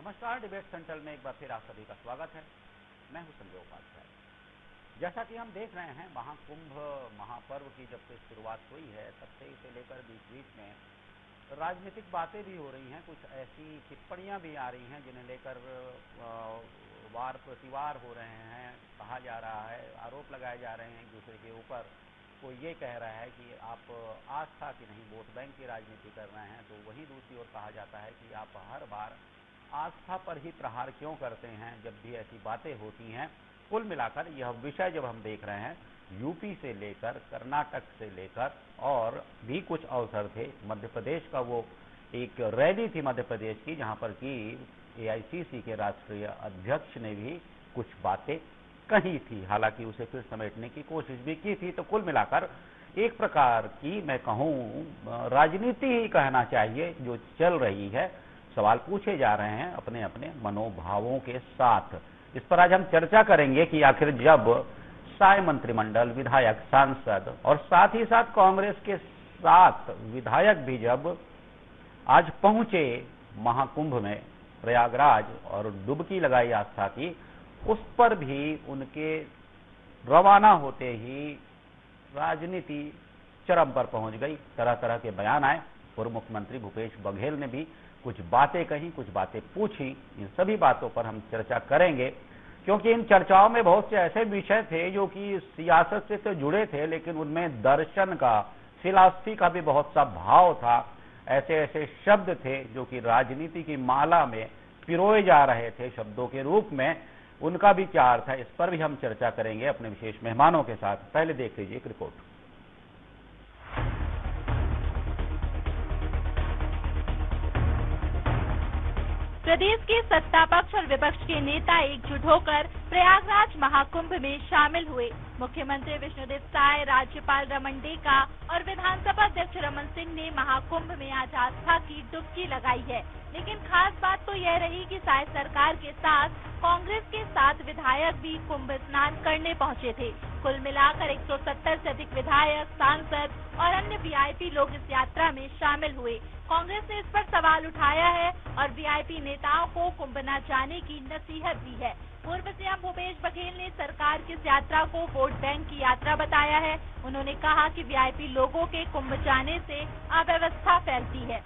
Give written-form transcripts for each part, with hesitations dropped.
नमस्कार, debate central में एक बार फिर आप सभी का स्वागत है। मैं हूं संजय उपाध्याय। जैसा कि हम देख रहे हैं, महाकुंभ महापर्व की जब से शुरुआत हुई है तब से इसे लेकर बीच बीच में राजनीतिक बातें भी हो रही हैं, कुछ ऐसी टिप्पणियां भी आ रही हैं जिन्हें लेकर वार प्रतिवार हो रहे हैं। कहा जा रहा है, आरोप लगाए जा रहे हैं एक दूसरे के ऊपर। कोई ये कह रहा है कि आप आस्था की नहीं वोट बैंक की राजनीति कर रहे हैं, तो वहीं दूसरी ओर कहा जाता है कि आप हर बार आस्था पर ही प्रहार क्यों करते हैं जब भी ऐसी बातें होती हैं। कुल मिलाकर यह विषय जब हम देख रहे हैं, यूपी से लेकर कर्नाटक से लेकर और भी कुछ अवसर थे, मध्य प्रदेश का वो एक रैली थी मध्य प्रदेश की, जहां पर कि एआईसीसी के राष्ट्रीय अध्यक्ष ने भी कुछ बातें कही थी, हालांकि उसे फिर समेटने की कोशिश भी की थी। तो कुल मिलाकर एक प्रकार की मैं कहूँ राजनीति ही कहना चाहिए जो चल रही है। सवाल पूछे जा रहे हैं अपने अपने मनोभावों के साथ। इस पर आज हम चर्चा करेंगे कि आखिर जब साय मंत्रिमंडल, विधायक, सांसद और साथ ही साथ कांग्रेस के 7 विधायक भी जब आज पहुंचे महाकुंभ में प्रयागराज और डुबकी लगाई आस्था की, उस पर भी उनके रवाना होते ही राजनीति चरम पर पहुंच गई। तरह तरह के बयान आए। पूर्व मुख्यमंत्री भूपेश बघेल ने भी कुछ बातें कही, कुछ बातें पूछी। इन सभी बातों पर हम चर्चा करेंगे, क्योंकि इन चर्चाओं में बहुत से ऐसे विषय थे जो कि सियासत से तो जुड़े थे, लेकिन उनमें दर्शन का, फिलॉसफी का भी बहुत सा भाव था। ऐसे ऐसे शब्द थे जो कि राजनीति की माला में पिरोए जा रहे थे शब्दों के रूप में। उनका भी क्या अर्थ है, इस पर भी हम चर्चा करेंगे अपने विशेष मेहमानों के साथ। पहले देख लीजिए एक रिपोर्ट। प्रदेश के सत्ता पक्ष और विपक्ष के नेता एकजुट होकर प्रयागराज महाकुंभ में शामिल हुए। मुख्यमंत्री विष्णुदेव साय, राज्यपाल रमन डेका और विधानसभा अध्यक्ष रमन सिंह ने महाकुंभ में आज आस्था की डुबकी लगाई है। लेकिन खास बात तो यह रही कि साय सरकार के साथ कांग्रेस के 7 विधायक भी कुंभ स्नान करने पहुंचे थे। कुल मिलाकर 170 से अधिक विधायक, सांसद और अन्य वीआईपी लोग इस यात्रा में शामिल हुए। कांग्रेस ने इस पर सवाल उठाया है और वीआईपी नेताओं को कुंभ न जाने की नसीहत दी है। पूर्व सीएम भूपेश बघेल ने सरकार की इस यात्रा को वोट बैंक की यात्रा बताया है। उन्होंने कहा कि वीआईपी लोगों के कुंभ जाने से अव्यवस्था फैलती है।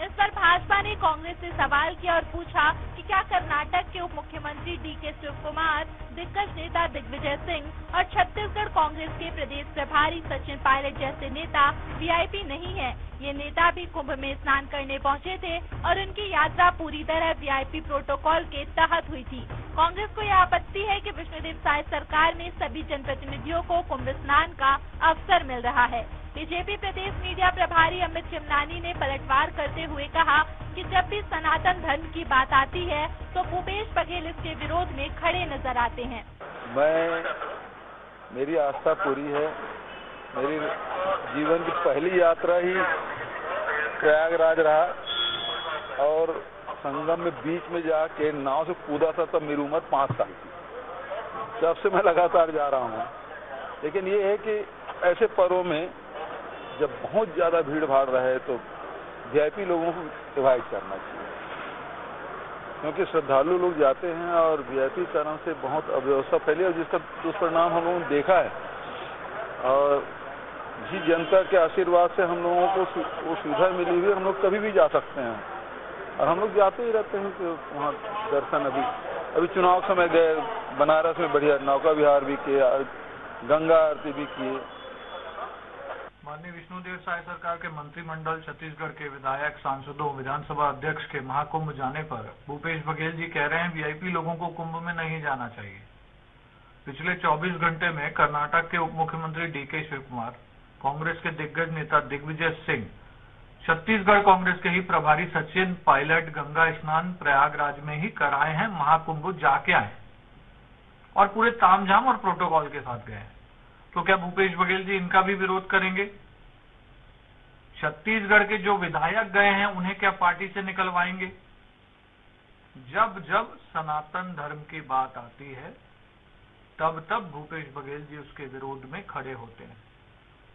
इस पर भाजपा ने कांग्रेस से सवाल किया और पूछा कि क्या कर्नाटक के उप मुख्यमंत्री डीके शिवकुमार, दिग्गज नेता दिग्विजय सिंह और छत्तीसगढ़ कांग्रेस के प्रदेश प्रभारी सचिन पायलट जैसे नेता वीआईपी नहीं है। ये नेता भी कुंभ में स्नान करने पहुंचे थे और उनकी यात्रा पूरी तरह वीआईपी प्रोटोकॉल के तहत हुई थी। कांग्रेस को यह आपत्ति है कि विष्णुदेव साय सरकार में सभी जनप्रतिनिधियों को कुंभ स्नान का अवसर मिल रहा है। बीजेपी प्रदेश मीडिया प्रभारी अमित चिमनानी ने पलटवार करते हुए कहा कि जब भी सनातन धर्म की बात आती है तो भूपेश बघेल इसके विरोध में खड़े नजर आते हैं। मेरी आस्था पूरी है। मेरी जीवन की पहली यात्रा ही प्रयागराज रहा और संगम में बीच में जाके नाव से कूदा था, तब मेरी उम्र 5 साल थी। तब से मैं लगातार जा रहा हूँ। लेकिन ये है कि ऐसे पर्वों में जब बहुत ज्यादा भीड़ भाड़ रहे तो वीआईपी लोगों को इनवाइट करना चाहिए, क्योंकि श्रद्धालु लोग जाते हैं और वीआईपी कारण से बहुत अव्यवस्था फैली और जिसका दुष्परिणाम हम लोगों ने देखा है। और जिस जनता के आशीर्वाद से हम लोगों को वो सुविधा मिली हुई, हम लोग कभी भी जा सकते हैं और हम लोग जाते ही रहते हैं कि वहाँ दर्शन। अभी चुनाव समय गए, बनारस में बढ़िया नौका विहार भी किया, गंगा आरती भी किए। माननीय विष्णुदेव साय सरकार के मंत्रिमंडल, छत्तीसगढ़ के विधायक, सांसदों, विधानसभा अध्यक्ष के महाकुंभ जाने पर भूपेश बघेल जी कह रहे हैं वीआईपी लोगों को कुंभ में नहीं जाना चाहिए। पिछले 24 घंटे में कर्नाटक के उप मुख्यमंत्री डीके शिवकुमार, कांग्रेस के दिग्गज नेता दिग्विजय सिंह, छत्तीसगढ़ कांग्रेस के ही प्रभारी सचिन पायलट गंगा स्नान प्रयागराज में ही कराए हैं, महाकुंभ जाके आए और पूरे तामझाम और प्रोटोकॉल के साथ गए। तो क्या भूपेश बघेल जी इनका भी विरोध करेंगे? छत्तीसगढ़ के जो विधायक गए हैं उन्हें क्या पार्टी से निकलवाएंगे? जब जब सनातन धर्म की बात आती है तब तब भूपेश बघेल जी उसके विरोध में खड़े होते हैं।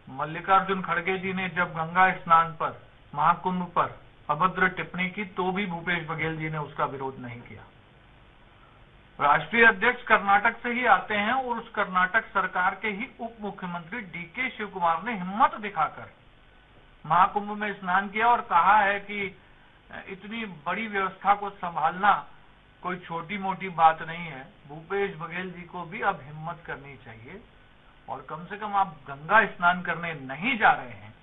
मल्लिकार्जुन खड़गे जी ने जब गंगा स्नान पर, महाकुंभ पर अभद्र टिप्पणी की तो भी भूपेश बघेल जी ने उसका विरोध नहीं किया। राष्ट्रीय अध्यक्ष कर्नाटक से ही आते हैं और उस कर्नाटक सरकार के ही उप मुख्यमंत्री डीके शिव कुमार ने हिम्मत दिखाकर महाकुंभ में स्नान किया और कहा है कि इतनी बड़ी व्यवस्था को संभालना कोई छोटी मोटी बात नहीं है। भूपेश बघेल जी को भी अब हिम्मत करनी चाहिए और कम से कम आप गंगा स्नान करने नहीं जा रहे हैं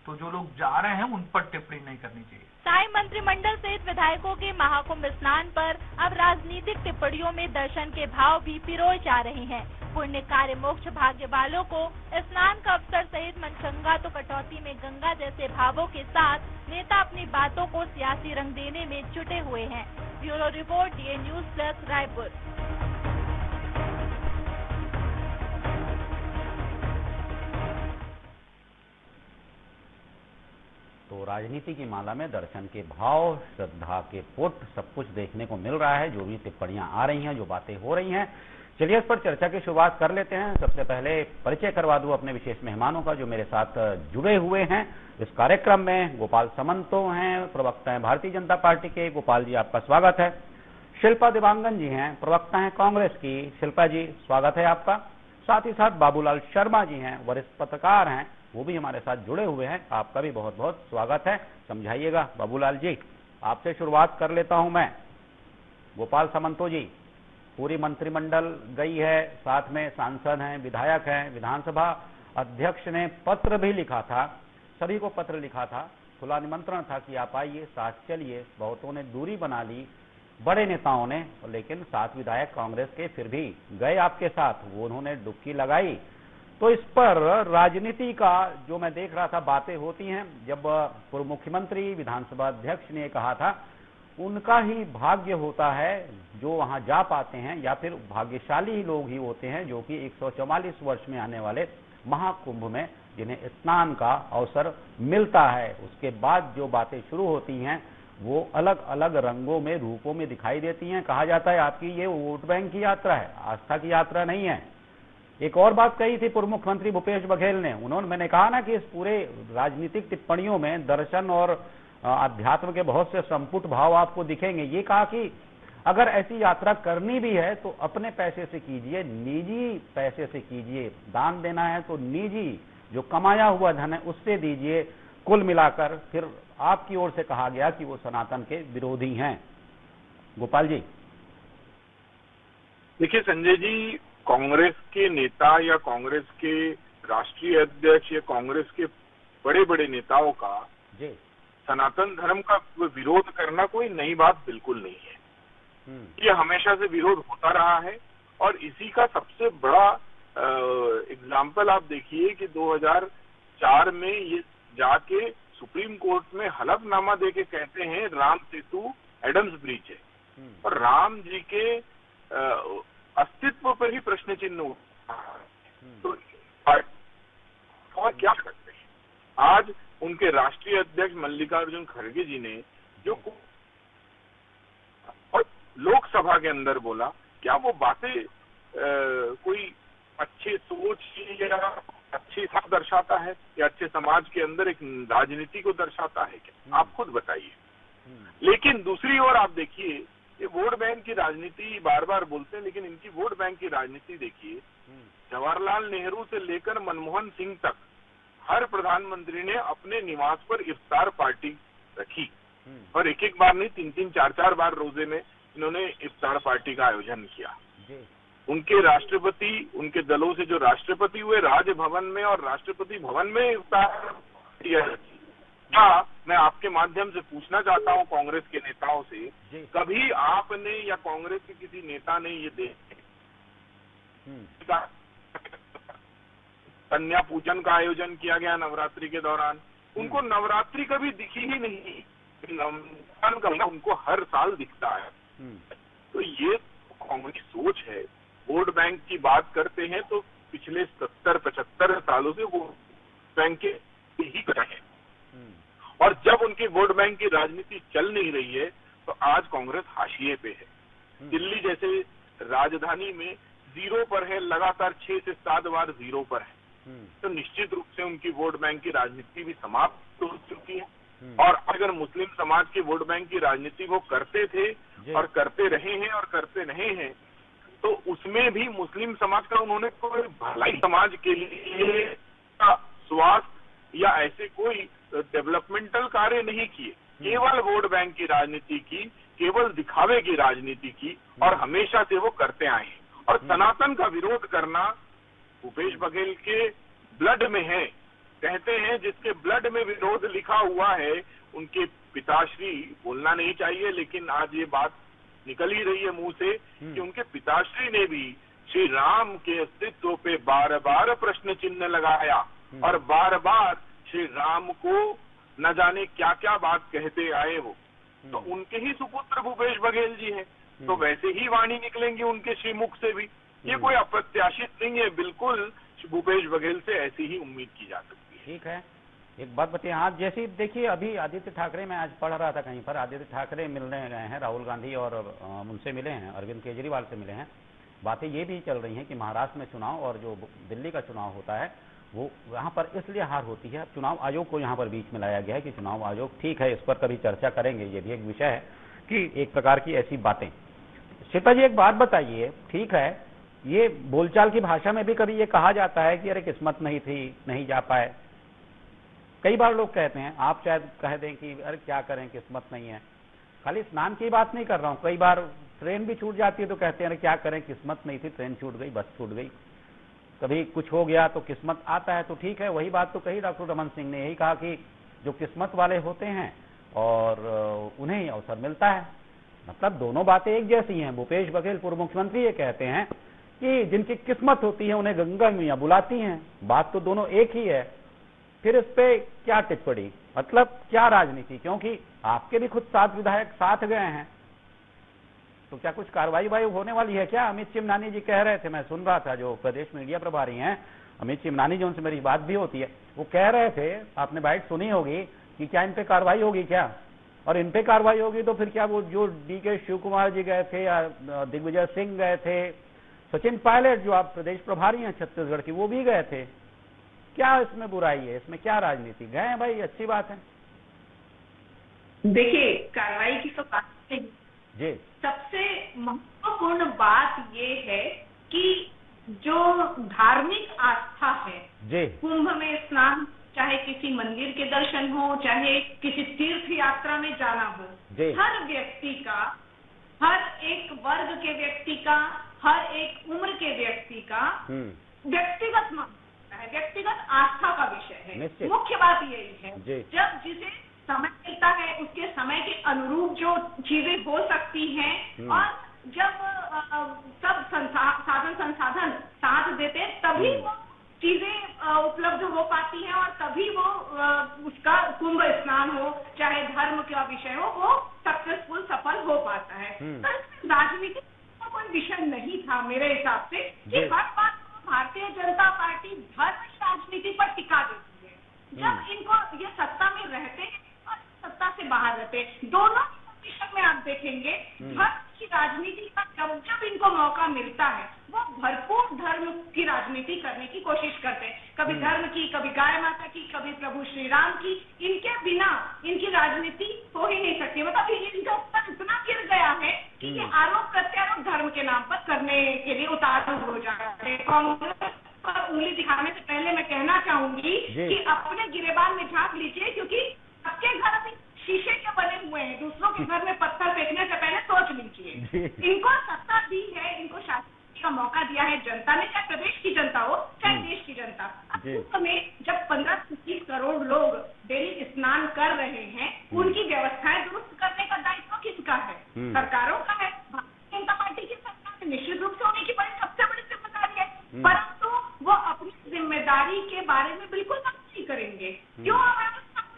तो जो लोग जा रहे हैं उन पर टिप्पणी नहीं करनी चाहिए। साई मंत्रिमंडल सहित विधायकों के महाकुंभ स्नान पर अब राजनीतिक टिप्पणियों में दर्शन के भाव भी पिरोए जा रहे हैं। पुण्य कार्य मोक्ष भाग्य वालों को स्नान का अवसर सहित मनचंगा तो कटौती में गंगा जैसे भावों के साथ नेता अपनी बातों को सियासी रंग देने में जुटे हुए हैं। Bureau report, DA news plus, Raipur. तो राजनीति की माला में दर्शन के भाव, श्रद्धा के पुट, सब कुछ देखने को मिल रहा है। जो भी टिप्पणियां आ रही हैं, जो बातें हो रही हैं, चलिए इस पर चर्चा की शुरुआत कर लेते हैं। सबसे पहले परिचय करवा दूं अपने विशेष मेहमानों का जो मेरे साथ जुड़े हुए हैं इस कार्यक्रम में। गोपाल समंतो हैं, प्रवक्ता हैं भारतीय जनता पार्टी के। गोपाल जी, आपका स्वागत है। शिल्पा देवांगन जी हैं, प्रवक्ता हैं कांग्रेस की। शिल्पा जी, स्वागत है आपका। साथ ही साथ बाबूलाल शर्मा जी हैं, वरिष्ठ पत्रकार हैं, वो भी हमारे साथ जुड़े हुए हैं। आपका भी बहुत बहुत स्वागत है। समझाइएगा बाबूलाल जी। आपसे शुरुआत कर लेता हूं मैं। गोपाल समंतो जी, पूरी मंत्रिमंडल गई है, साथ में सांसद हैं, विधायक हैं। विधानसभा अध्यक्ष ने पत्र भी लिखा था, सभी को पत्र लिखा था, खुला निमंत्रण था कि आप आइए, साथ चलिए। बहुतों ने दूरी बना ली, बड़े नेताओं ने, लेकिन 7 विधायक कांग्रेस के फिर भी गए आपके साथ, वो उन्होंने डुबकी लगाई। तो इस पर राजनीति का जो मैं देख रहा था, बातें होती हैं। जब पूर्व मुख्यमंत्री, विधानसभा अध्यक्ष ने कहा था, उनका ही भाग्य होता है जो वहां जा पाते हैं, या फिर भाग्यशाली ही लोग ही होते हैं जो कि 144 वर्ष में आने वाले महाकुंभ में जिन्हें स्नान का अवसर मिलता है। उसके बाद जो बातें शुरू होती हैं वो अलग अलग रंगों में, रूपों में दिखाई देती हैं। कहा जाता है आपकी ये वोट बैंक की यात्रा है, आस्था की यात्रा नहीं है। एक और बात कही थी पूर्व मुख्यमंत्री भूपेश बघेल ने, मैंने कहा ना कि इस पूरे राजनीतिक टिप्पणियों में दर्शन और अध्यात्म के बहुत से संपुट भाव आपको दिखेंगे। ये कहा कि अगर ऐसी यात्रा करनी भी है तो अपने पैसे से कीजिए, निजी पैसे से कीजिए। दान देना है तो निजी जो कमाया हुआ धन है उससे दीजिए। कुल मिलाकर फिर आपकी ओर से कहा गया कि वो सनातन के विरोधी हैं। गोपाल जी। देखिए संजय जी, कांग्रेस के नेता या कांग्रेस के राष्ट्रीय अध्यक्ष या कांग्रेस के बड़े बड़े नेताओं का जी सनातन धर्म का विरोध करना कोई नई बात बिल्कुल नहीं है। ये हमेशा से विरोध होता रहा है और इसी का सबसे बड़ा एग्जाम्पल आप देखिए कि 2004 में ये जाके सुप्रीम कोर्ट में हलफनामा देके कहते हैं राम सेतु एडम्स ब्रिज है और राम जी के अस्तित्व पर ही प्रश्न चिन्ह उठा है। तो और क्या करते हैं? आज उनके राष्ट्रीय अध्यक्ष मल्लिकार्जुन खड़गे जी ने जो और लोकसभा के अंदर बोला, क्या वो बातें कोई अच्छी सोच या अच्छी सब दर्शाता है या अच्छे समाज के अंदर एक राजनीति को दर्शाता है क्या? आप खुद बताइए। लेकिन दूसरी ओर आप देखिए, ये वोट बैंक की राजनीति बार बार बोलते हैं, लेकिन इनकी वोट बैंक की राजनीति देखिए, जवाहरलाल नेहरू से लेकर मनमोहन सिंह तक हर प्रधानमंत्री ने अपने निवास पर इफ्तार पार्टी रखी और एक बार नहीं, 3-3, 4-4 बार रोजे में इन्होंने इफ्तार पार्टी का आयोजन किया। उनके राष्ट्रपति, उनके दलों से जो राष्ट्रपति हुए, राजभवन में और राष्ट्रपति भवन में इफ्तार किया। क्या मैं आपके माध्यम से पूछना चाहता हूं कांग्रेस के नेताओं से, कभी आपने या कांग्रेस के किसी नेता ने ये देखा कन्या पूजन का आयोजन किया गया नवरात्रि के दौरान? उनको नवरात्रि कभी दिखी ही नहीं, उनको हर साल दिखता है। तो ये कांग्रेस की सोच है। वोट बैंक की बात करते हैं तो पिछले 70-75 सालों से वो बैंक के ही कर रहे हैं और जब उनकी वोट बैंक की राजनीति चल नहीं रही है तो आज कांग्रेस हाशिए पे है। दिल्ली जैसे राजधानी में 0 पर है, लगातार 6 से 7 बार 0 पर है, तो निश्चित रूप से उनकी वोट बैंक की राजनीति भी समाप्त हो चुकी है। और अगर अगर मुस्लिम समाज के वोट बैंक की राजनीति वो करते थे और करते रहे हैं और करते रहे हैं, तो उसमें भी मुस्लिम समाज का उन्होंने कोई भलाई समाज के लिए स्वास्थ्य या ऐसे कोई डेवलपमेंटल कार्य नहीं किए, केवल वोट बैंक की राजनीति की, केवल दिखावे की राजनीति की, और हमेशा से वो करते आए हैं। और सनातन का विरोध करना भूपेश बघेल के ब्लड में है। कहते हैं जिसके ब्लड में विरोध लिखा हुआ है, उनके पिताश्री, बोलना नहीं चाहिए लेकिन आज ये बात निकल ही रही है मुंह से कि उनके पिताश्री ने भी श्री राम के अस्तित्व पे बार बार प्रश्न चिन्ह लगाया और बार बार श्री राम को न जाने क्या क्या बात कहते आए हो। तो उनके ही सुपुत्र भूपेश बघेल जी हैं, तो वैसे ही वाणी निकलेंगी उनके श्रीमुख से भी। ये कोई अप्रत्याशित नहीं है, बिल्कुल भूपेश बघेल से ऐसी ही उम्मीद की जा सकती है। ठीक है, एक बात बताइए, आज जैसे देखिए अभी आदित्य ठाकरे, मैं आज पढ़ रहा था कहीं पर, आदित्य ठाकरे मिलने गए हैं राहुल गांधी और उनसे मिले हैं, अरविंद केजरीवाल से मिले हैं। बातें ये भी चल रही हैं कि महाराष्ट्र में चुनाव और जो दिल्ली का चुनाव होता है वो यहाँ पर इसलिए हार होती है, चुनाव आयोग को यहाँ पर बीच में लाया गया है कि चुनाव आयोग, ठीक है इस पर कभी चर्चा करेंगे, ये भी एक विषय है कि एक प्रकार की ऐसी बातें। शिल्पा जी एक बात बताइए, ठीक है ये बोलचाल की भाषा में भी कभी ये कहा जाता है कि अरे किस्मत नहीं थी, नहीं जा पाए, कई बार लोग कहते हैं, आप शायद कह दें कि अरे क्या करें किस्मत नहीं है। खाली स्नान की बात नहीं कर रहा हूँ, कई बार ट्रेन भी छूट जाती है तो कहते हैं अरे क्या करें किस्मत नहीं थी, ट्रेन छूट गई, बस छूट गई, कभी कुछ हो गया तो किस्मत आता है। तो ठीक है, वही बात तो कही डॉक्टर रमन सिंह ने, यही कहा कि जो किस्मत वाले होते हैं और उन्हें ही अवसर मिलता है। मतलब दोनों बातें एक जैसी हैं। भूपेश बघेल पूर्व मुख्यमंत्री ये कहते हैं कि जिनकी किस्मत होती है उन्हें गंगा मैया बुलाती हैं, बात तो दोनों एक ही है। फिर इस पे क्या टिप्पणी, मतलब क्या राजनीति, क्योंकि आपके भी खुद 7 विधायक साथ गए हैं, तो क्या कुछ कार्रवाई वाई होने वाली है क्या? अमित चिमनानी जी कह रहे थे, मैं सुन रहा था, जो प्रदेश मीडिया प्रभारी हैं अमित चिमनानी जी, उनसे मेरी बात भी होती है, वो कह रहे थे, आपने बाइट सुनी होगी, कि क्या इन पे कार्रवाई होगी क्या, और इन पे कार्रवाई होगी तो फिर क्या वो जो डीके शिव कुमार जी गए थे या दिग्विजय सिंह गए थे, सचिन पायलट जो आप प्रदेश प्रभारी हैं छत्तीसगढ़ की, वो भी गए थे, क्या इसमें बुराई है, इसमें क्या राजनीति? गए भाई, अच्छी बात है। देखिए कार्रवाई की तो बात नहीं जी, सबसे महत्वपूर्ण बात ये है कि जो धार्मिक आस्था है जी, कुंभ में स्नान, चाहे किसी मंदिर के दर्शन हो, चाहे किसी तीर्थ यात्रा में जाना हो, हर व्यक्ति का, हर एक वर्ग के व्यक्ति का, हर एक उम्र के व्यक्ति का व्यक्तिगत मान्यता है, व्यक्तिगत आस्था का विषय है। मुख्य बात यही है, जब जिसे समय मिलता है उसके समय के अनुरूप जो चीजें हो सकती हैं और जब सब साधन संसाधन साथ देते हैं तभी वो चीजें उपलब्ध हो पाती हैं और तभी वो उसका कुंभ स्नान हो, चाहे धर्म का विषय हो, वो सक्सेसफुल सफल हो पाता है। तो राजनीति का कोई विषय नहीं था मेरे हिसाब से कि हर बात भारतीय जनता पार्टी धर्म की राजनीति पर टिका देती है। जब इनको ये सत्ता में रहते हैं और सत्ता से बाहर रहते हैं, दोनों पोजीशन में आप देखेंगे धर्म की राजनीति का जब इनको मौका मिलता है वो भरपूर धर्म की राजनीति करने की कोशिश करते हैं। कभी धर्म की, कभी गाय माता की, कभी प्रभु श्री राम की। इनके बिना इनकी राजनीति हो ही नहीं सकती। मतलब इनके ऊपर इतना गिर गया है कि ये आरोप प्रत्यारोप धर्म के नाम पर करने के लिए उतारू हो जाते हैं। कांग्रेस पर उंगली दिखाने से पहले मैं कहना चाहूंगी कि अपने गिरेबान में झांक लीजिए, क्योंकि सबके घर अभी शीशे के बने हुए हैं। दूसरों के घर में पत्थर फेंकने से पहले सोच लीजिए। इनको सत्ता दी है, इनको शासन का मौका दिया है जनता ने, चाहे प्रदेश की जनता हो चाहे देश की जनता। अब कुंभ में जब 15 से 20 करोड़ लोग डेली स्नान कर रहे हैं, उनकी व्यवस्थाएं दुरुस्त करने का दायित्व किसका है? सरकारों का है, भारतीय जनता पार्टी की सरकार है। निश्चित रूप से उनकी सबसे बड़ी जिम्मेदारी है, परंतु वो अपनी जिम्मेदारी के बारे में बिल्कुल बात नहीं करेंगे। क्यों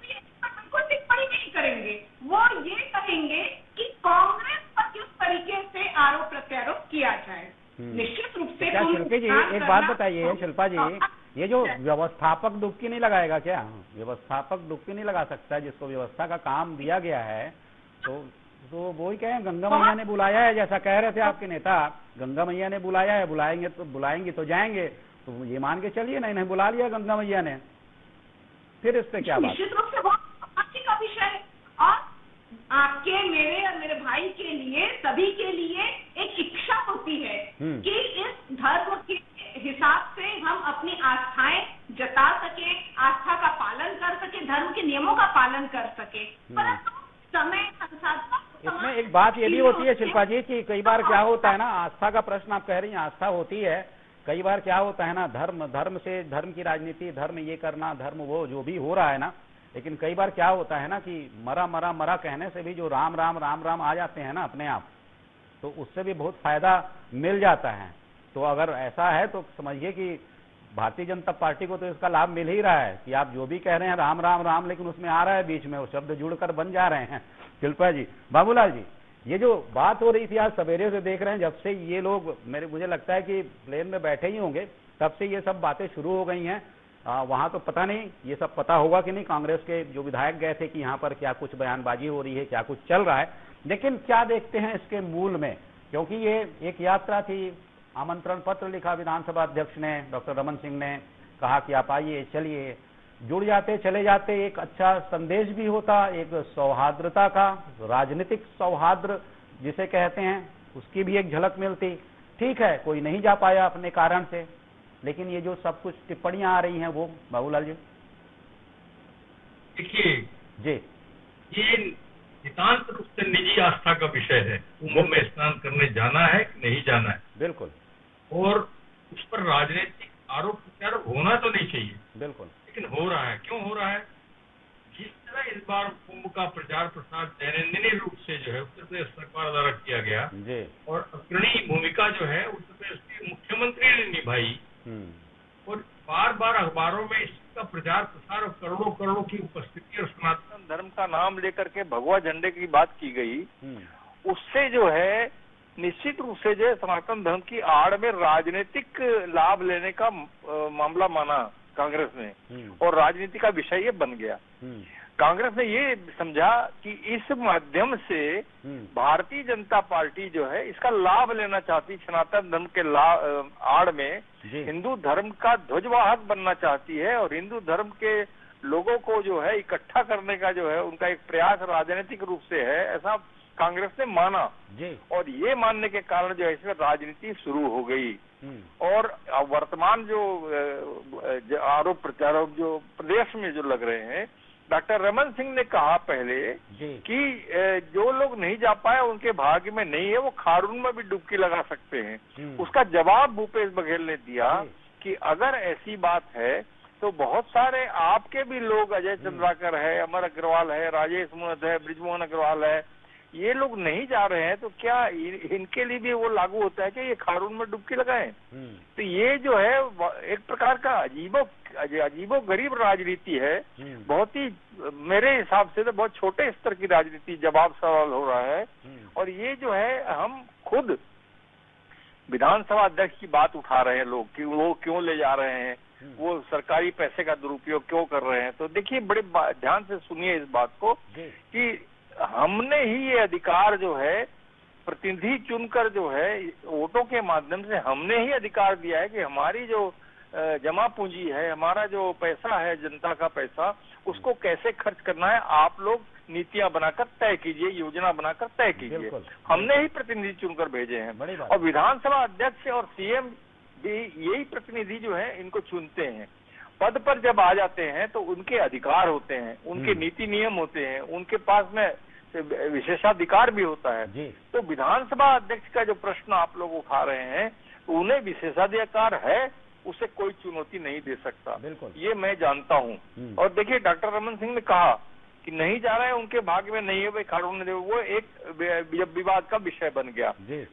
बिल्कुल टिप्पणी नहीं करेंगे? वो ये कहेंगे कि कांग्रेस पर किस तरीके से आरोप प्रत्यारोप किया जाए। निश्चित रूप से क्या शिल्पा जी एक बात बताइए, शिल्पा जी ये जो व्यवस्थापक डुबकी नहीं लगाएगा क्या? व्यवस्थापक डुबकी नहीं लगा सकता है, जिसको व्यवस्था का काम दिया गया है, तो वो ही कहें गंगा मैया ने बुलाया है, जैसा कह रहे थे आपके नेता, गंगा मैया ने बुलाया है, बुलाएंगे तो जाएंगे, तो ये मान के चलिए ना, इन्हें बुला लिया गंगा मैया ने, फिर इस पे क्या बात? निश्चित रूप से वो का विषय है। सभी के लिए एक इच्छा होती है कि इस धर्म के हिसाब से हम अपनी आस्थाएं जता सके, आस्था का पालन कर सके, धर्म के नियमों का पालन कर सके। परंतु समय संसाधन, इसमें एक बात ये भी होती है शिल्पा जी कि कई बार क्या होता है ना, आस्था का प्रश्न आप कह रही हैं, आस्था होती है, कई बार क्या होता है ना, धर्म से, धर्म की राजनीति, धर्म ये करना, धर्म वो जो भी हो रहा है ना, लेकिन कई बार क्या होता है ना कि मरा कहने से भी जो राम राम आ जाते हैं ना अपने आप, तो उससे भी बहुत फायदा मिल जाता है। तो अगर ऐसा है तो समझिए कि भारतीय जनता पार्टी को तो इसका लाभ मिल ही रहा है कि आप जो भी कह रहे हैं राम, लेकिन उसमें आ रहा है बीच में वो शब्द जुड़कर बन जा रहे हैं। शिल्पा जी, बाबूलाल जी, ये जो बात हो रही थी आज सवेरे से देख रहे हैं, जब से ये लोग मुझे लगता है कि प्लेन में बैठे ही होंगे, तब से ये सब बातें शुरू हो गई हैं। वहां तो पता नहीं ये सब पता होगा कि नहीं, कांग्रेस के जो विधायक गए थे कि यहाँ पर क्या कुछ बयानबाजी हो रही है, क्या कुछ चल रहा है, लेकिन क्या देखते हैं इसके मूल में, क्योंकि ये एक यात्रा थी, आमंत्रण पत्र लिखा विधानसभा अध्यक्ष ने, डॉक्टर रमन सिंह ने कहा कि आप आइए, चलिए, जुड़ जाते, चले जाते, एक अच्छा संदेश भी होता, एक सौहार्द्रता का, राजनीतिक सौहार्द जिसे कहते हैं, उसकी भी एक झलक मिलती। ठीक है, कोई नहीं जा पाया अपने कारण से, लेकिन ये जो सब कुछ टिप्पणियां आ रही हैं वो, बाबूलाल जी देखिए जी, ये नितांत रूप से निजी आस्था का विषय है। कुंभ में स्नान करने जाना है कि नहीं जाना है, बिल्कुल, और उस पर राजनीतिक आरोप प्रत्यारोप होना तो नहीं चाहिए, बिल्कुल, लेकिन हो रहा है। क्यों हो रहा है? जिस तरह इस बार कुंभ का प्रचार प्रसार दैनंदिन रूप से जो है उत्तर प्रदेश सरकार द्वारा किया गया जी, और अग्रणी भूमिका जो है उत्तर प्रदेश के मुख्यमंत्री ने निभाई, और बार बार अखबारों में इसका प्रचार प्रसार और करोड़ों की उपस्थिति और सनातन धर्म का नाम लेकर के भगवा झंडे की बात की गई, उससे जो है निश्चित रूप से जो है सनातन धर्म की आड़ में राजनीतिक लाभ लेने का मामला माना कांग्रेस ने, और राजनीति का विषय ये बन गया। कांग्रेस ने ये समझा कि इस माध्यम से भारतीय जनता पार्टी जो है इसका लाभ लेना चाहती, सनातन धर्म के आड़ में हिंदू धर्म का ध्वजवाहक बनना चाहती है, और हिंदू धर्म के लोगों को जो है इकट्ठा करने का जो है उनका एक प्रयास राजनीतिक रूप से है, ऐसा कांग्रेस ने माना जी। और ये मानने के कारण जो है इसमें राजनीति शुरू हो गई, और वर्तमान जो आरोप प्रत्यारोप जो प्रदेश में जो लग रहे हैं, डॉक्टर रमन सिंह ने कहा पहले कि जो लोग नहीं जा पाए उनके भाग्य में नहीं है, वो खारून में भी डुबकी लगा सकते हैं। उसका जवाब भूपेश बघेल ने दिया कि अगर ऐसी बात है तो बहुत सारे आपके भी लोग, अजय चंद्राकर है, अमर अग्रवाल है, राजेश मूणत है, ब्रिजमोहन अग्रवाल है, ये लोग नहीं जा रहे हैं, तो क्या इनके लिए भी वो लागू होता है कि ये खारून में डुबकी लगाएं? तो ये जो है एक प्रकार का अजीबो गरीब राजनीति है, बहुत ही मेरे हिसाब से तो बहुत छोटे स्तर की राजनीति, जवाब सवाल हो रहा है। और ये जो है हम खुद विधानसभा अध्यक्ष की बात उठा रहे हैं लोग कि वो क्यों ले जा रहे हैं, वो सरकारी पैसे का दुरुपयोग क्यों कर रहे हैं। तो देखिए, बड़े ध्यान से सुनिए इस बात को कि हमने ही ये अधिकार जो है प्रतिनिधि चुनकर जो है वोटों के माध्यम से हमने ही अधिकार दिया है कि हमारी जो जमा पूंजी है, हमारा जो पैसा है, जनता का पैसा, उसको कैसे खर्च करना है आप लोग नीतियां बनाकर तय कीजिए, योजना बनाकर तय कीजिए। हमने ही प्रतिनिधि चुनकर भेजे हैं, और विधानसभा अध्यक्ष और सीएम भी यही प्रतिनिधि जो है इनको चुनते हैं। पद पर जब आ जाते हैं तो उनके अधिकार होते हैं, उनके नीति नियम होते हैं, उनके पास में विशेषाधिकार भी होता है। तो विधानसभा अध्यक्ष का जो प्रश्न आप लोग उठा रहे हैं, उन्हें विशेषाधिकार है, उसे कोई चुनौती नहीं दे सकता, ये मैं जानता हूँ। और देखिए, डॉक्टर रमन सिंह ने कहा कि नहीं जा रहे हैं, उनके भाग्य में नहीं है, भाई खारून ने, वो एक विवाद का विषय बन गया।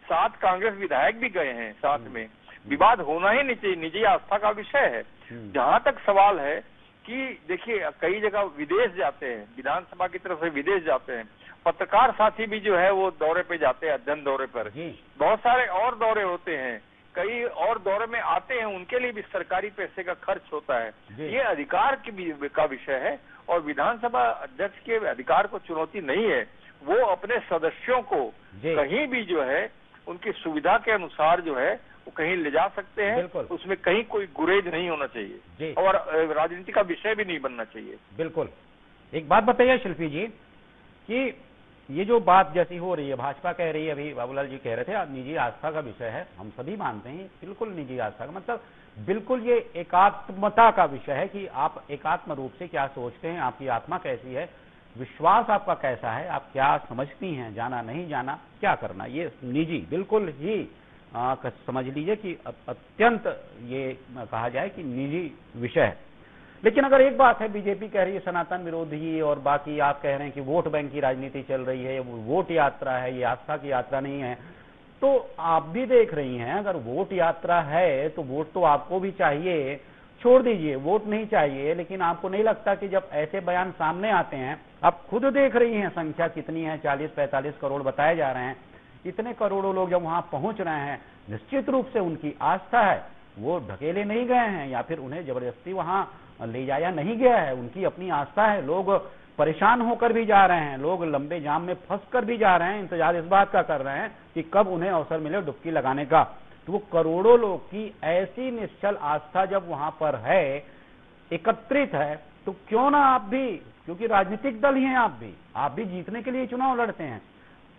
7 कांग्रेस विधायक भी गए हैं साथ में। विवाद होना ही नहीं चाहिए, निजी आस्था का विषय है। जहां तक सवाल है कि देखिए, कई जगह विदेश जाते हैं, विधानसभा की तरफ से विदेश जाते हैं, पत्रकार साथी भी जो है वो दौरे पे जाते हैं, अध्ययन दौरे पर, बहुत सारे और दौरे होते हैं, कई और दौरे में आते हैं, उनके लिए भी सरकारी पैसे का खर्च होता है। ये अधिकार का विषय है, और विधानसभा अध्यक्ष के अधिकार को चुनौती नहीं है। वो अपने सदस्यों को कहीं भी जो है उनकी सुविधा के अनुसार जो है वो कहीं ले जा सकते हैं, उसमें कहीं कोई गुरेज नहीं होना चाहिए, और राजनीति का विषय भी नहीं बनना चाहिए। बिल्कुल। एक बात बताइए शिल्पी जी कि ये जो बात जैसी हो रही है, भाजपा कह रही है, अभी बाबूलाल जी कह रहे थे निजी आस्था का विषय है, हम सभी मानते हैं बिल्कुल निजी आस्था का मतलब बिल्कुल ये एकात्मता का विषय है कि आप एकात्म रूप से क्या सोचते हैं, आपकी आत्मा कैसी है, विश्वास आपका कैसा है, आप क्या समझती हैं, जाना नहीं जाना, क्या करना, ये निजी बिल्कुल ही समझ लीजिए कि अत्यंत ये कहा जाए कि निजी विषय है। लेकिन अगर एक बात है, बीजेपी कह रही है सनातन विरोधी और बाकी आप कह रहे हैं कि वोट बैंक की राजनीति चल रही है, वोट यात्रा है, ये आस्था की यात्रा नहीं है, तो आप भी देख रही हैं अगर वोट यात्रा है तो वोट तो आपको भी चाहिए, छोड़ दीजिए वोट नहीं चाहिए, लेकिन आपको नहीं लगता कि जब ऐसे बयान सामने आते हैं, आप खुद देख रही हैं संख्या कितनी है, 40-45 करोड़ बताए जा रहे हैं, इतने करोड़ों लोग जब वहां पहुंच रहे हैं, निश्चित रूप से उनकी आस्था है, वो ढकेले नहीं गए हैं या फिर उन्हें जबरदस्ती वहां ले जाया नहीं गया है, उनकी अपनी आस्था है, लोग परेशान होकर भी जा रहे हैं, लोग लंबे जाम में फंसकर भी जा रहे हैं, इंतजार इस बात का कर रहे हैं कि कब उन्हें अवसर मिले डुबकी लगाने का। तो वो करोड़ों लोग की ऐसी निश्चल आस्था जब वहां पर है, एकत्रित है, तो क्यों ना आप भी, क्योंकि राजनीतिक दल ही हैं आप भी जीतने के लिए चुनाव लड़ते हैं,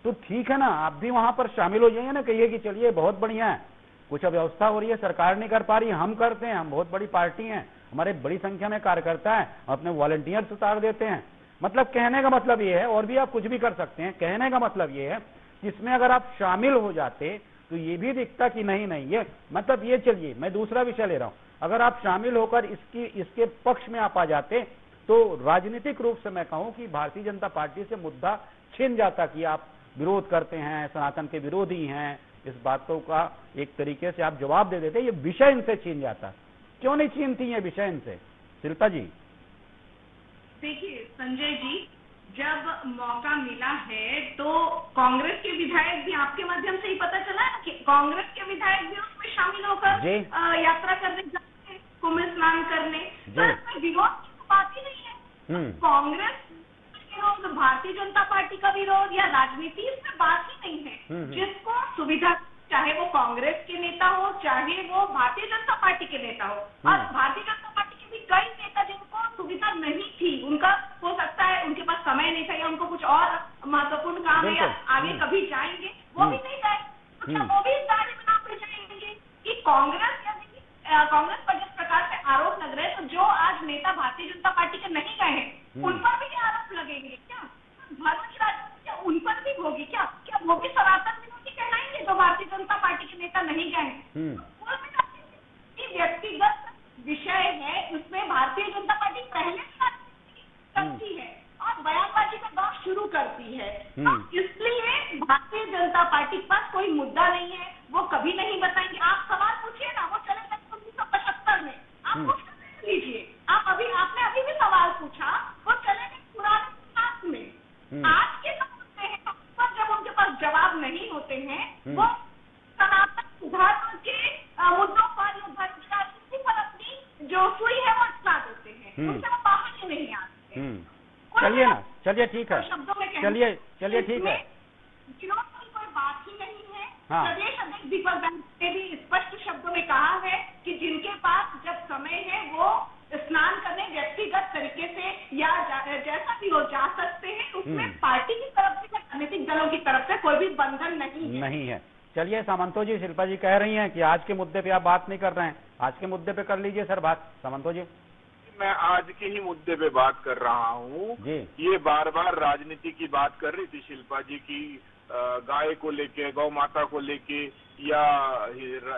तो ठीक है ना, आप भी वहां पर शामिल हो जाइए ना, कहिए कि चलिए बहुत बढ़िया है, कुछ अव्यवस्था हो रही है, सरकार नहीं कर पा रही, हम करते हैं, हम बहुत बड़ी पार्टी हैं, हमारे बड़ी संख्या में कार्यकर्ता हैं, अपने वॉलंटियर्स उतार देते हैं। मतलब कहने का मतलब ये है, और भी आप कुछ भी कर सकते हैं, कहने का मतलब ये है इसमें अगर आप शामिल हो जाते तो ये भी दिखता कि नहीं ये मतलब ये चलिए मैं दूसरा विषय ले रहा हूं, अगर आप शामिल होकर इसके पक्ष में आप आ जाते तो राजनीतिक रूप से मैं कहूं कि भारतीय जनता पार्टी से मुद्दा छिन जाता कि आप विरोध करते हैं, सनातन के विरोधी हैं, इस बातों का एक तरीके से आप जवाब दे देते, ये विषय इनसे छीन जाता। क्यों नहीं छीनती है विषय इनसे, शिल्पा जी? देखिए संजय जी, जब मौका मिला है तो कांग्रेस के विधायक भी, आपके माध्यम से ही पता चला कि कांग्रेस के विधायक भी उसमें शामिल होकर यात्रा करने जाते हैं, कुंभ स्नान करने, तो इसमें विरोध की बात ही नहीं है। कांग्रेस विरोध, भारतीय जनता पार्टी का विरोध या राजनीति, इसमें बात ही नहीं है। जिसको सुविधा, चाहे वो कांग्रेस के नेता हो, चाहे वो भारतीय जनता पार्टी के नेता हो, और भारतीय जनता पार्टी के भी कई नेता जिनको सुविधा नहीं थी, उनका हो सकता है उनके पास समय नहीं था या उनको कुछ और महत्वपूर्ण काम है, आगे कभी जाएंगे, वो भी नहीं गए, तो क्या वो भी इस दायरे में ना पड़ जाएंगे कि कांग्रेस पर जिस प्रकार से आरोप लग रहे हैं, तो जो आज नेता भारतीय जनता पार्टी के नहीं गए हैं उन पर भी आरोप लगेंगे क्या? धर्म की राजनीति क्या उन पर भी होगी क्या? क्या वो भी सनातन विरोधी कहलाएंगे जो भारतीय जनता पार्टी के नेता नहीं गए? व्यक्तिगत विषय है, उसमें भारतीय जनता पार्टी पहले से करती है और बयानबाजी का दौर शुरू करती है, तो इसलिए भारतीय जनता पार्टी के पास कोई मुद्दा नहीं है, वो कभी नहीं बताएंगे। आप सवाल पूछिए ना, वो चले गए 1975 में, आप पूछ लीजिए, आपने अभी भी सवाल पूछा, वो चले गए पुराने इतिहास में। आज के समझते हैं तो जब उनके पास जवाब नहीं होते हैं, वो सनातन धर्म के मुद्दों पर या धर्म की राजनीति पर अपनी जो सुई है वो अटका देते हैं, उनसे वो बाहर ही नहीं आते। चलिए ना, चलिए ठीक है, चलिए ठीक है, विरोध की कोई बात ही नहीं है। प्रदेश अध्यक्ष दीपक बैनर्जी ने भी स्पष्ट शब्दों में कहा है कि जिनके पास जब समय है वो स्नान करने व्यक्तिगत तरीके से या जैसा भी हो जा सकते हैं, उसमें पार्टी की तरफ से या राजनीतिक दलों की तरफ से कोई भी बंधन नहीं है। चलिए सामंतो जी, शिल्पा जी कह रही हैं कि आज के मुद्दे पे आप बात नहीं कर रहे हैं, आज के मुद्दे पे कर लीजिए सर बात, सामंतो जी। मैं आज के ही मुद्दे पे बात कर रहा हूँ। ये बार बार राजनीति की बात कर रही थी शिल्पा जी की, गाय को लेके, गौ माता को लेके, या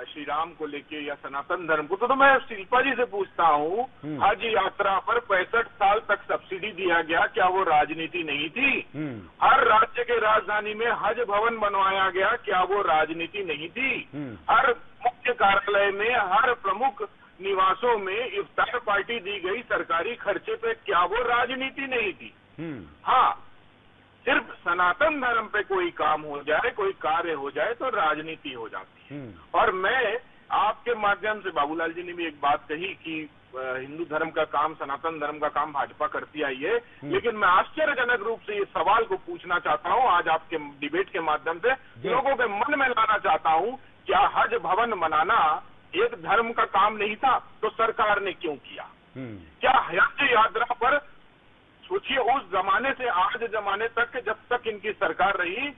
श्री राम को लेके, या सनातन धर्म को। तो मैं शिल्पा जी से पूछता हूँ, हज यात्रा पर 65 साल तक सब्सिडी दिया गया, क्या वो राजनीति नहीं थी? हर राज्य के राजधानी में हज भवन बनवाया गया, क्या वो राजनीति नहीं थी? हर मुख्य कार्यालय में, हर प्रमुख निवासों में इफ्तार पार्टी दी गई सरकारी खर्चे पे, क्या वो राजनीति नहीं थी? हाँ, सिर्फ सनातन धर्म पे कोई काम हो जाए, कोई कार्य हो जाए तो राजनीति हो जाती है। और मैं आपके माध्यम से, बाबूलाल जी ने भी एक बात कही कि हिंदू धर्म का काम, सनातन धर्म का काम भाजपा करती आई है, लेकिन मैं आश्चर्यजनक रूप से इस सवाल को पूछना चाहता हूं, आज आपके डिबेट के माध्यम से लोगों के मन में लाना चाहता हूं, क्या हज भवन बनाना एक धर्म का काम नहीं था? तो सरकार ने क्यों किया? क्या हज यात्रा पर सोचिए उस जमाने से आज जमाने तक जब तक इनकी सरकार रही,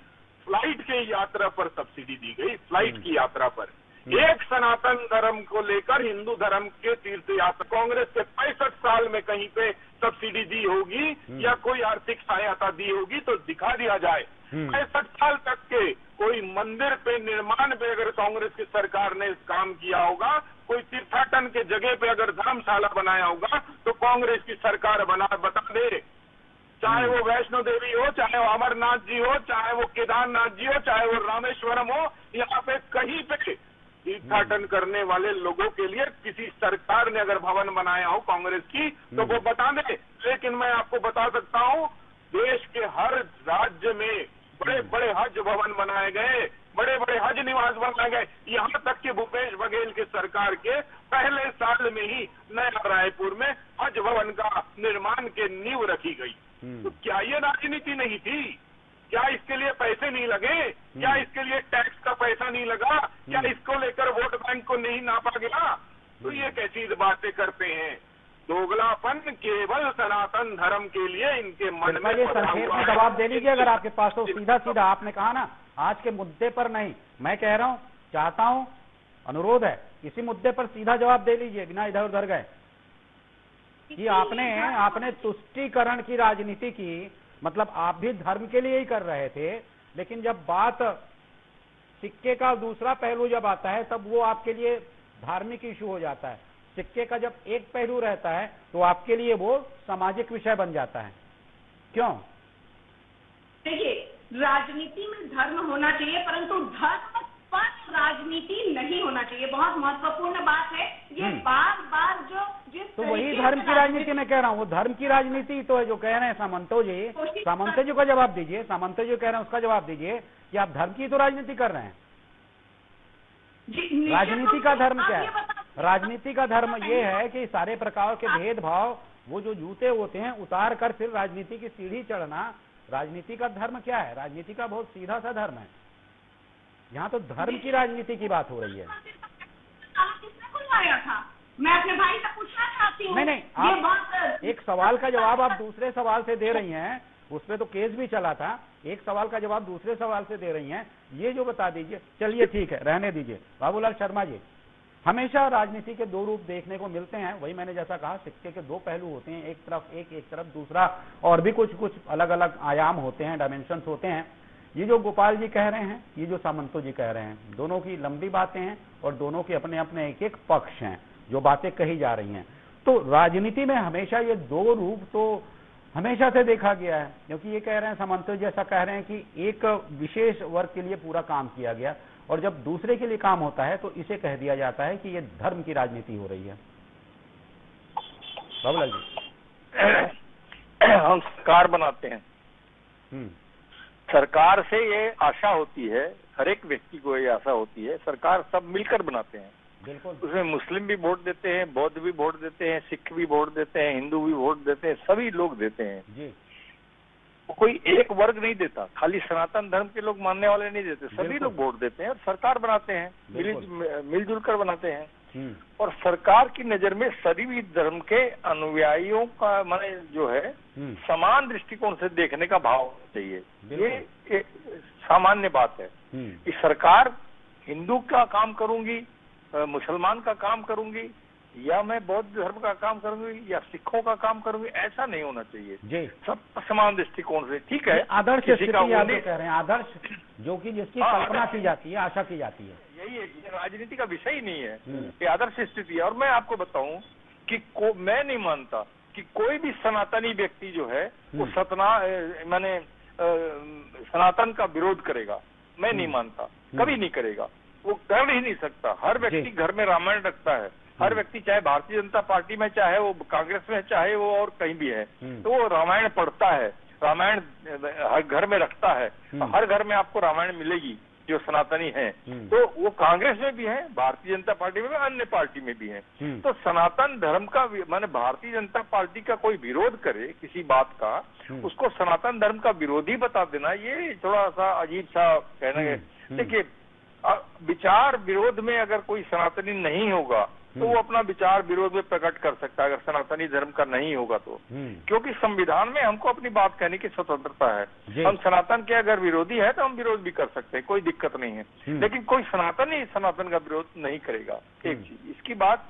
फ्लाइट की यात्रा पर सब्सिडी दी गई, फ्लाइट की यात्रा पर। एक सनातन धर्म को लेकर हिंदू धर्म के तीर्थ यात्रा कांग्रेस के 65 साल में कहीं पे सब्सिडी दी होगी या कोई आर्थिक सहायता दी होगी तो दिखा दिया जाए। 65 साल तक के कोई मंदिर पे निर्माण पे अगर कांग्रेस की सरकार ने काम किया होगा, कोई तीर्थाटन के जगह पे अगर धर्मशाला बनाया होगा तो कांग्रेस की सरकार बता दे। चाहे वो वैष्णो देवी हो, चाहे वो अमरनाथ जी हो, चाहे वो केदारनाथ जी हो, चाहे वो रामेश्वरम हो, यहाँ पे कहीं पे तीर्थाटन करने वाले लोगों के लिए किसी सरकार ने अगर भवन बनाया हो कांग्रेस की तो वो बता दे। लेकिन मैं आपको बता सकता हूँ, देश के हर राज्य में बड़े बड़े हज भवन बनाए गए, बड़े बड़े हज निवास बनाए गए। यहाँ तक कि भूपेश बघेल की सरकार के पहले साल में ही नया रायपुर में हज भवन का निर्माण के नींव रखी गई। तो क्या ये राजनीति नहीं थी? क्या इसके लिए पैसे नहीं लगे? क्या इसके लिए टैक्स का पैसा नहीं लगा? क्या इसको लेकर वोट बैंक को नहीं नापा गया? तो ये कैसी बातें करते हैं? दोगलापन केवल सनातन धर्म के लिए इनके मन में संक्षेप में जवाब दे लीजिए अगर आपके पास तो। सीधा सीधा आपने कहा ना, आज के मुद्दे पर नहीं, मैं कह रहा हूँ, चाहता हूँ, अनुरोध है, इसी मुद्दे पर सीधा जवाब दे लीजिए बिना इधर उधर गए कि आपने तुष्टीकरण की राजनीति की, मतलब आप भी धर्म के लिए ही कर रहे थे, लेकिन जब बात सिक्के का दूसरा पहलू जब आता है तब वो आपके लिए धार्मिक इशू हो जाता है। सिक्के का जब एक पहलू रहता है तो आपके लिए वो सामाजिक विषय बन जाता है। क्यों? देखिए, राजनीति में धर्म होना चाहिए परंतु धर्म पर राजनीति नहीं होना चाहिए। बहुत महत्वपूर्ण बात है ये। बार बार तो वही धर्म की राजनीति में कह रहा हूँ, वो धर्म की राजनीति तो है जो कह रहे हैं सामंतो जी। सामंतो जी का जवाब दीजिए, सामंतो जी कह रहे हैं उसका जवाब दीजिए कि आप धर्म की तो राजनीति कर रहे हैं। राजनीति का धर्म क्या है? राजनीति का धर्म ये है कि सारे प्रकार के भेदभाव, वो जो जूते होते हैं उतार कर फिर राजनीति की सीढ़ी चढ़ना, राजनीति का धर्म क्या है? राजनीति का बहुत सीधा सा धर्म है। यहाँ तो धर्म की राजनीति की बात हो रही है। मैं अपने भाई से पूछना चाहती हूँ। नहीं, आप एक सवाल का जवाब आप दूसरे सवाल से दे रही हैं, उसपे तो केस भी चला था। एक सवाल का जवाब दूसरे सवाल से दे रही हैं, ये जो बता दीजिए। चलिए ठीक है, रहने दीजिए। बाबूलाल शर्मा जी, हमेशा राजनीति के दो रूप देखने को मिलते हैं। वही मैंने जैसा कहा, सिक्के के दो पहलू होते हैं, एक तरफ एक तरफ दूसरा, और भी कुछ कुछ अलग अलग आयाम होते हैं, डायमेंशंस होते हैं। ये जो गोपाल जी कह रहे हैं, ये जो सामंतो जी कह रहे हैं, दोनों की लंबी बातें हैं और दोनों के अपने अपने एक एक पक्ष हैं जो बातें कही जा रही हैं। तो राजनीति में हमेशा ये दो रूप तो हमेशा से देखा गया है, क्योंकि ये कह रहे हैं सामंतो जी ऐसा कह रहे हैं कि एक विशेष वर्ग के लिए पूरा काम किया गया और जब दूसरे के लिए काम होता है तो इसे कह दिया जाता है कि ये धर्म की राजनीति हो रही है। बाबूलाल जी, हम सरकार बनाते हैं, सरकार से ये आशा होती है, हर एक व्यक्ति को ये आशा होती है, सरकार सब मिलकर बनाते हैं। बिल्कुल, उसमें मुस्लिम भी वोट देते हैं, बौद्ध भी वोट देते हैं, सिख भी वोट देते हैं, हिंदू भी वोट देते हैं, सभी लोग देते हैं जी। कोई एक वर्ग नहीं देता, खाली सनातन धर्म के लोग मानने वाले नहीं देते, सभी लोग वोट देते हैं और सरकार बनाते हैं, मिलजुल कर बनाते हैं। और सरकार की नजर में सभी धर्म के अनुयायियों का माने जो है समान दृष्टिकोण से देखने का भाव चाहिए। ये एक सामान्य बात है कि सरकार हिंदू का काम करूंगी, मुसलमान का काम करूंगी, या मैं बौद्ध धर्म का काम करूंगी या सिखों का काम करूंगी, ऐसा नहीं होना चाहिए जी। सब समान दृष्टिकोण से, ठीक है। आदर्श स्थिति आप जो कह रहे हैं, आदर्श जो कि जिसकी कल्पना की जाती है, आशा की जाती है, यही है। ये राजनीति का विषय ही नहीं है, ये आदर्श स्थिति है। और मैं आपको बताऊं कि मैं नहीं मानता कि कोई भी सनातनी व्यक्ति जो है वो माने सनातन का विरोध करेगा। मैं नहीं मानता, कभी नहीं करेगा, वो कर ही नहीं सकता। हर व्यक्ति घर में रामायण रखता है, हर व्यक्ति चाहे भारतीय जनता पार्टी में, चाहे वो कांग्रेस में, चाहे वो और कहीं भी है, तो वो रामायण पढ़ता है, रामायण हर घर में रखता है। हर घर में आपको रामायण मिलेगी जो सनातनी है। तो वो कांग्रेस में भी है, भारतीय जनता पार्टी में भी, अन्य पार्टी में भी है। तो सनातन धर्म का माने भारतीय जनता पार्टी का कोई विरोध करे किसी बात का, उसको सनातन धर्म का विरोधी बता देना, ये थोड़ा सा अजीब सा कहना है। देखिए, विचार विरोध में अगर कोई सनातनी नहीं होगा तो वो अपना विचार विरोध में प्रकट कर सकता है, अगर सनातनी धर्म का नहीं होगा तो। क्योंकि संविधान में हमको अपनी बात कहने की स्वतंत्रता है। हम सनातन के अगर विरोधी है तो हम विरोध भी कर सकते हैं, कोई दिक्कत नहीं है, लेकिन कोई सनातनी सनातन का विरोध नहीं करेगा। एक चीज इसकी बात।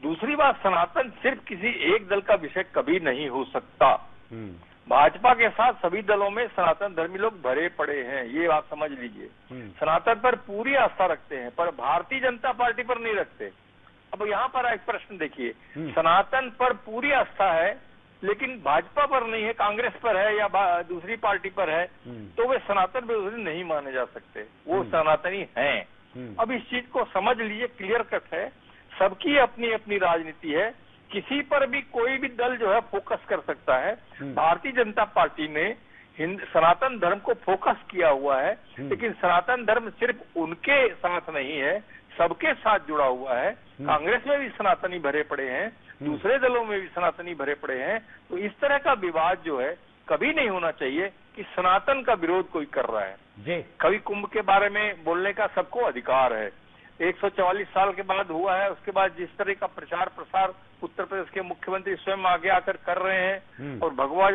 दूसरी बात, सनातन सिर्फ किसी एक दल का विषय कभी नहीं हो सकता। भाजपा के साथ सभी दलों में सनातन धर्मी लोग भरे पड़े हैं, ये बात समझ लीजिए। सनातन पर पूरी आस्था रखते हैं, पर भारतीय जनता पार्टी पर नहीं रखते। अब यहाँ पर एक प्रश्न देखिए, सनातन पर पूरी आस्था है लेकिन भाजपा पर नहीं है, कांग्रेस पर है या दूसरी पार्टी पर है, तो वे सनातन विरोधी नहीं माने जा सकते, वो सनातनी हैं। अब इस चीज को समझ लीजिए, क्लियर कट है। सबकी अपनी अपनी राजनीति है, किसी पर भी कोई भी दल जो है फोकस कर सकता है। भारतीय जनता पार्टी ने सनातन धर्म को फोकस किया हुआ है, लेकिन सनातन धर्म सिर्फ उनके साथ नहीं है, सबके साथ जुड़ा हुआ है। कांग्रेस में भी सनातनी भरे पड़े हैं, दूसरे दलों में भी सनातनी भरे पड़े हैं। तो इस तरह का विवाद जो है कभी नहीं होना चाहिए कि सनातन का विरोध कोई कर रहा है। कभी कुंभ के बारे में बोलने का सबको अधिकार है। 144 साल के बाद हुआ है, उसके बाद जिस तरह का प्रचार प्रसार उत्तर प्रदेश के मुख्यमंत्री स्वयं आगे आकर कर रहे हैं, और भगवा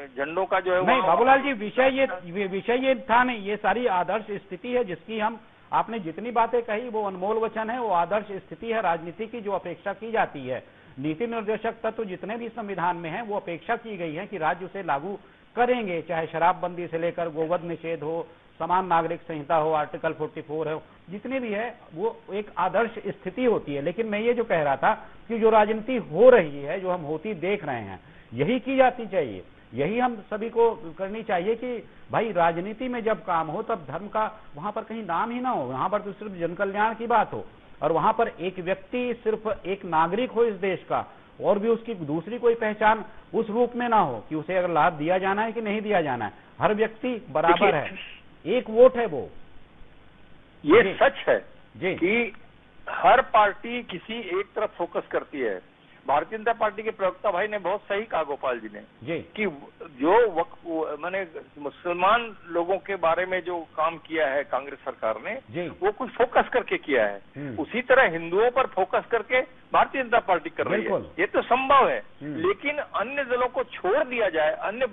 झंडों का जो है नहीं बाबूलाल जी, विषय ये था नहीं, ये सारी आदर्श स्थिति है जिसकी हम, आपने जितनी बातें कही वो अनमोल वचन है, वो आदर्श स्थिति है राजनीति की जो अपेक्षा की जाती है। नीति निर्देशक तत्व जितने भी संविधान में है वो अपेक्षा की गई है कि राज्य उसे लागू करेंगे, चाहे शराबबंदी से लेकर गोवध निषेध हो, समान नागरिक संहिता हो, आर्टिकल 44 हो, जितने भी है वो एक आदर्श स्थिति होती है। लेकिन मैं ये जो कह रहा था कि जो राजनीति हो रही है, जो हम होती देख रहे हैं, यही की जाती चाहिए, यही हम सभी को करनी चाहिए कि भाई राजनीति में जब काम हो तब धर्म का वहां पर कहीं नाम ही ना हो, वहां पर तो सिर्फ जन कल्याण की बात हो, और वहां पर एक व्यक्ति सिर्फ एक नागरिक हो इस देश का, और भी उसकी दूसरी कोई पहचान उस रूप में ना हो कि उसे अगर लाभ दिया जाना है कि नहीं दिया जाना है। हर व्यक्ति बराबर है, एक वोट है वो। ये सच है कि हर पार्टी किसी एक तरफ फोकस करती है। भारतीय जनता पार्टी के प्रवक्ता भाई ने बहुत सही कहा, गोपाल जी ने, कि जो मैंने मुसलमान लोगों के बारे में जो काम किया है कांग्रेस सरकार ने, वो कुछ फोकस करके किया है। उसी तरह हिंदुओं पर फोकस करके भारतीय जनता पार्टी कर रही है, ये तो संभव है। लेकिन अन्य दलों को छोड़ दिया जाए, अन्य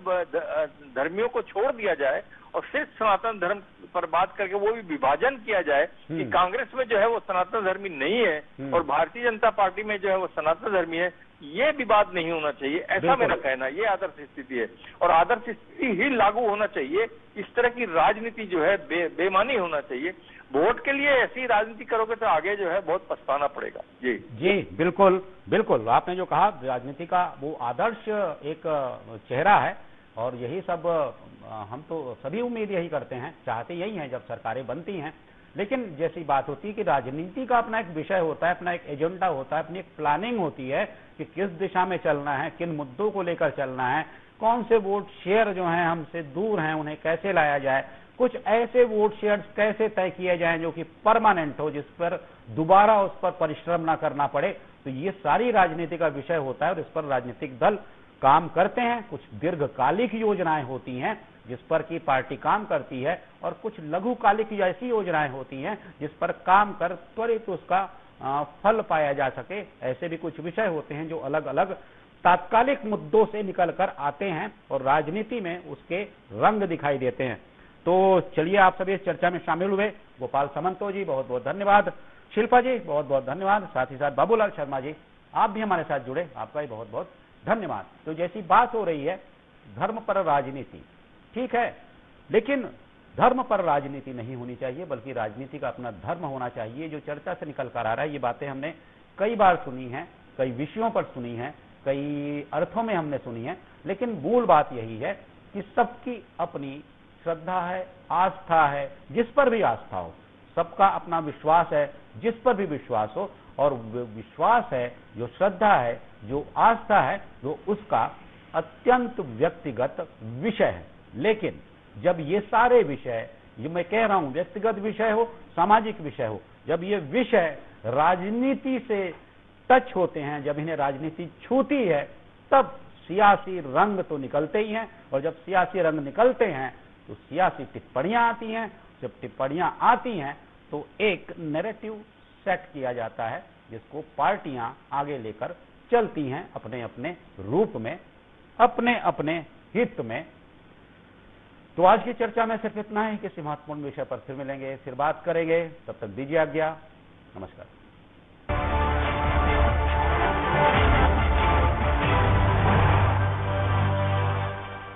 धर्मियों को छोड़ दिया जाए और सिर्फ सनातन धर्म पर बात करके वो भी विभाजन किया जाए कि कांग्रेस में जो है वो सनातन धर्मी नहीं है और भारतीय जनता पार्टी में जो है वो सनातन धर्मी है, ये विवाद नहीं होना चाहिए, ऐसा मेरा कहना है। ये आदर्श स्थिति है और आदर्श स्थिति ही लागू होना चाहिए। इस तरह की राजनीति जो है बेमानी होना चाहिए। वोट के लिए ऐसी राजनीति करोगे तो आगे जो है बहुत पछताना पड़ेगा। जी बिल्कुल बिल्कुल, आपने जो कहा राजनीति का वो आदर्श एक चेहरा है, और यही सब हम तो सभी उम्मीद यही करते हैं, चाहते यही हैं जब सरकारें बनती हैं। लेकिन जैसी बात होती है कि राजनीति का अपना एक विषय होता है, अपना एक एजेंडा होता है, अपनी एक प्लानिंग होती है कि किस दिशा में चलना है, किन मुद्दों को लेकर चलना है, कौन से वोट शेयर जो हैं हमसे दूर हैं उन्हें कैसे लाया जाए, कुछ ऐसे वोट शेयर्स कैसे तय किए जाएं जो कि परमानेंट हो, जिस पर दोबारा उस पर परिश्रम ना करना पड़े। तो ये सारी राजनीति का विषय होता है और इस पर राजनीतिक दल काम करते हैं। कुछ दीर्घकालिक योजनाएं होती हैं जिस पर की पार्टी काम करती है, और कुछ लघुकालिक ऐसी योजनाएं होती हैं जिस पर काम कर त्वरित उसका फल पाया जा सके। ऐसे भी कुछ विषय होते हैं जो अलग अलग तात्कालिक मुद्दों से निकलकर आते हैं और राजनीति में उसके रंग दिखाई देते हैं। तो चलिए, आप सभी इस चर्चा में शामिल हुए। गोपाल समंतो जी बहुत बहुत धन्यवाद, शिल्पा जी बहुत बहुत धन्यवाद, साथ ही साथ बाबूलाल शर्मा जी आप भी हमारे साथ जुड़े, आपका भी बहुत बहुत धन्यवाद। तो जैसी बात हो रही है धर्म पर राजनीति, ठीक है, लेकिन धर्म पर राजनीति नहीं होनी चाहिए, बल्कि राजनीति का अपना धर्म होना चाहिए। जो चर्चा से निकल कर आ रहा है, ये बातें हमने कई बार सुनी हैं, कई विषयों पर सुनी हैं, कई अर्थों में हमने सुनी है, लेकिन मूल बात यही है कि सबकी अपनी श्रद्धा है, आस्था है, जिस पर भी आस्था हो, सबका अपना विश्वास है, जिस पर भी विश्वास हो, और विश्वास है, जो श्रद्धा है, जो आस्था है, जो उसका अत्यंत व्यक्तिगत विषय है। लेकिन जब ये सारे विषय, ये मैं कह रहा हूं व्यक्तिगत विषय हो, सामाजिक विषय हो, जब ये विषय राजनीति से टच होते हैं, जब इन्हें राजनीति छूती है, तब सियासी रंग तो निकलते ही हैं, और जब सियासी रंग निकलते हैं तो सियासी टिप्पणियां आती हैं। जब टिप्पणियां आती हैं तो एक नैरेटिव सेट किया जाता है, जिसको पार्टियां आगे लेकर चलती हैं अपने अपने रूप में, अपने अपने हित में। तो आज की चर्चा में सिर्फ इतना है। किसी महत्वपूर्ण विषय पर फिर मिलेंगे, फिर बात करेंगे। तब तक दीजिए आज्ञा। नमस्कार।